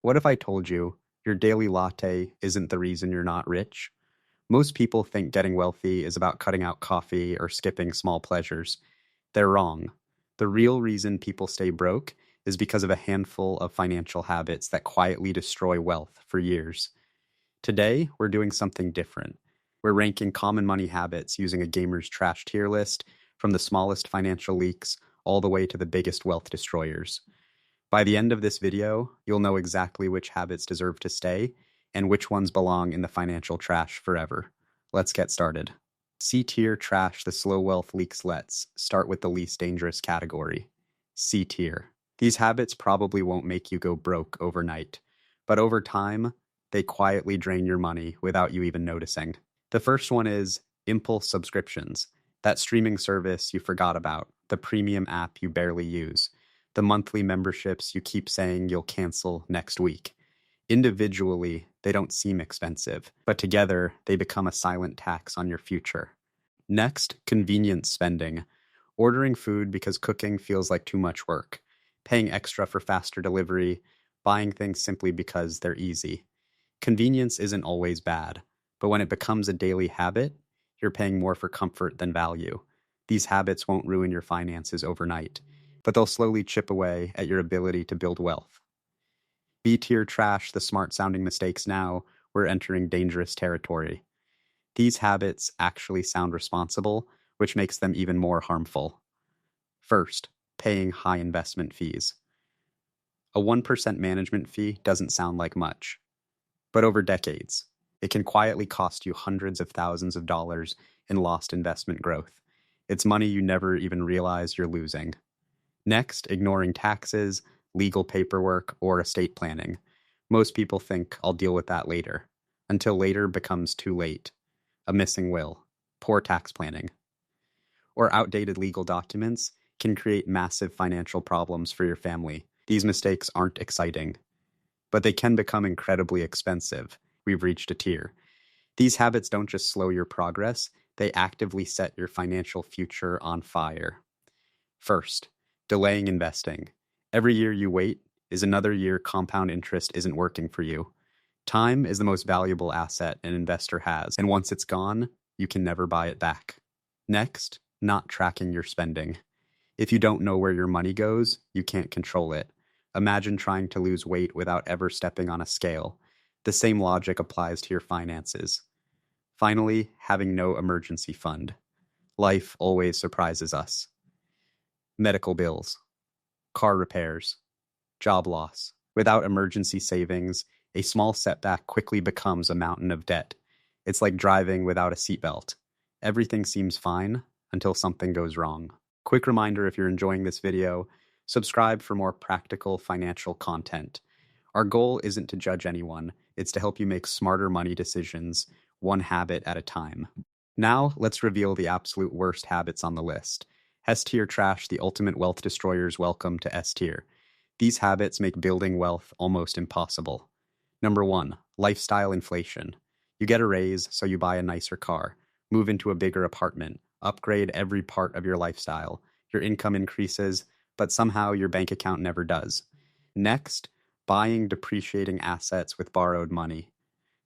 What if I told you your daily latte isn't the reason you're not rich? Most people think getting wealthy is about cutting out coffee or skipping small pleasures. They're wrong. The real reason people stay broke is because of a handful of financial habits that quietly destroy wealth for years. Today, we're doing something different. We're ranking common money habits using a gamer's trash tier list from the smallest financial leaks all the way to the biggest wealth destroyers. By the end of this video, you'll know exactly which habits deserve to stay and which ones belong in the financial trash forever. Let's get started. C tier trash the slow wealth leaks. Let's start with the least dangerous category. C tier. These habits probably won't make you go broke overnight, but over time, they quietly drain your money without you even noticing. The first one is impulse subscriptions, that streaming service you forgot about, the premium app you barely use, the monthly memberships you keep saying you'll cancel next week. Individually, they don't seem expensive, but together they become a silent tax on your future. Next, convenience spending. Ordering food because cooking feels like too much work, paying extra for faster delivery, buying things simply because they're easy. Convenience isn't always bad, but when it becomes a daily habit, you're paying more for comfort than value. These habits won't ruin your finances overnight, but they'll slowly chip away at your ability to build wealth. B tier trash the smart sounding mistakes. Now we're entering dangerous territory. These habits actually sound responsible, which makes them even more harmful. First, paying high investment fees. A 1% management fee doesn't sound like much, but over decades, it can quietly cost you hundreds of thousands of dollars in lost investment growth. It's money you never even realize you're losing. Next, ignoring taxes, legal paperwork, or estate planning. Most people think I'll deal with that later, until later becomes too late. A missing will, poor tax planning, or outdated legal documents can create massive financial problems for your family. These mistakes aren't exciting, but they can become incredibly expensive. We've reached a tier. These habits don't just slow your progress, they actively set your financial future on fire. First, delaying investing. Every year you wait is another year compound interest isn't working for you. Time is the most valuable asset an investor has, and once it's gone, you can never buy it back. Next, not tracking your spending. If you don't know where your money goes, you can't control it. Imagine trying to lose weight without ever stepping on a scale. The same logic applies to your finances. Finally, having no emergency fund. Life always surprises us. Medical bills, car repairs, job loss. Without emergency savings, a small setback quickly becomes a mountain of debt. It's like driving without a seatbelt. Everything seems fine until something goes wrong. Quick reminder, if you're enjoying this video, subscribe for more practical financial content. Our goal isn't to judge anyone, it's to help you make smarter money decisions, one habit at a time. Now, let's reveal the absolute worst habits on the list. S tier trash, the ultimate wealth destroyers. Welcome to S tier. These habits make building wealth almost impossible. Number 1, lifestyle inflation. You get a raise, so you buy a nicer car, move into a bigger apartment, upgrade every part of your lifestyle. Your income increases, but somehow your bank account never does. Next, buying depreciating assets with borrowed money,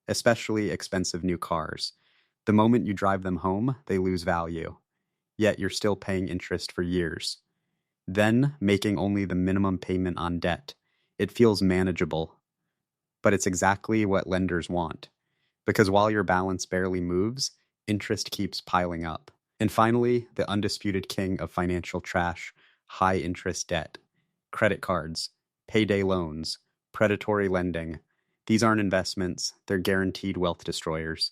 especially expensive new cars. The moment you drive them home, they lose value, yet you're still paying interest for years. Then, making only the minimum payment on debt. It feels manageable, but it's exactly what lenders want, because while your balance barely moves, interest keeps piling up. And finally, the undisputed king of financial trash, high interest debt. Credit cards, payday loans, predatory lending. These aren't investments, they're guaranteed wealth destroyers.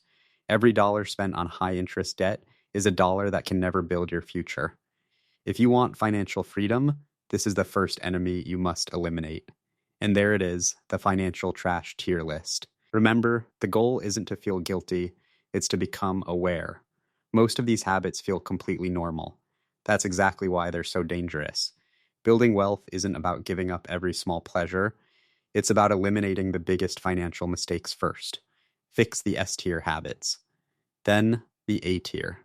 Every dollar spent on high interest debt is a dollar that can never build your future. If you want financial freedom, this is the first enemy you must eliminate. And there it is, the financial trash tier list. Remember, the goal isn't to feel guilty, it's to become aware. Most of these habits feel completely normal. That's exactly why they're so dangerous. Building wealth isn't about giving up every small pleasure, it's about eliminating the biggest financial mistakes first. Fix the S tier habits, then the A tier,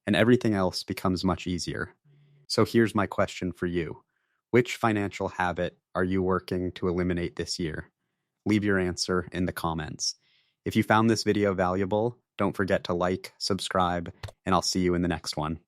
and everything else becomes much easier. So here's my question for you. Which financial habit are you working to eliminate this year? Leave your answer in the comments. If you found this video valuable, don't forget to like, subscribe, and I'll see you in the next one.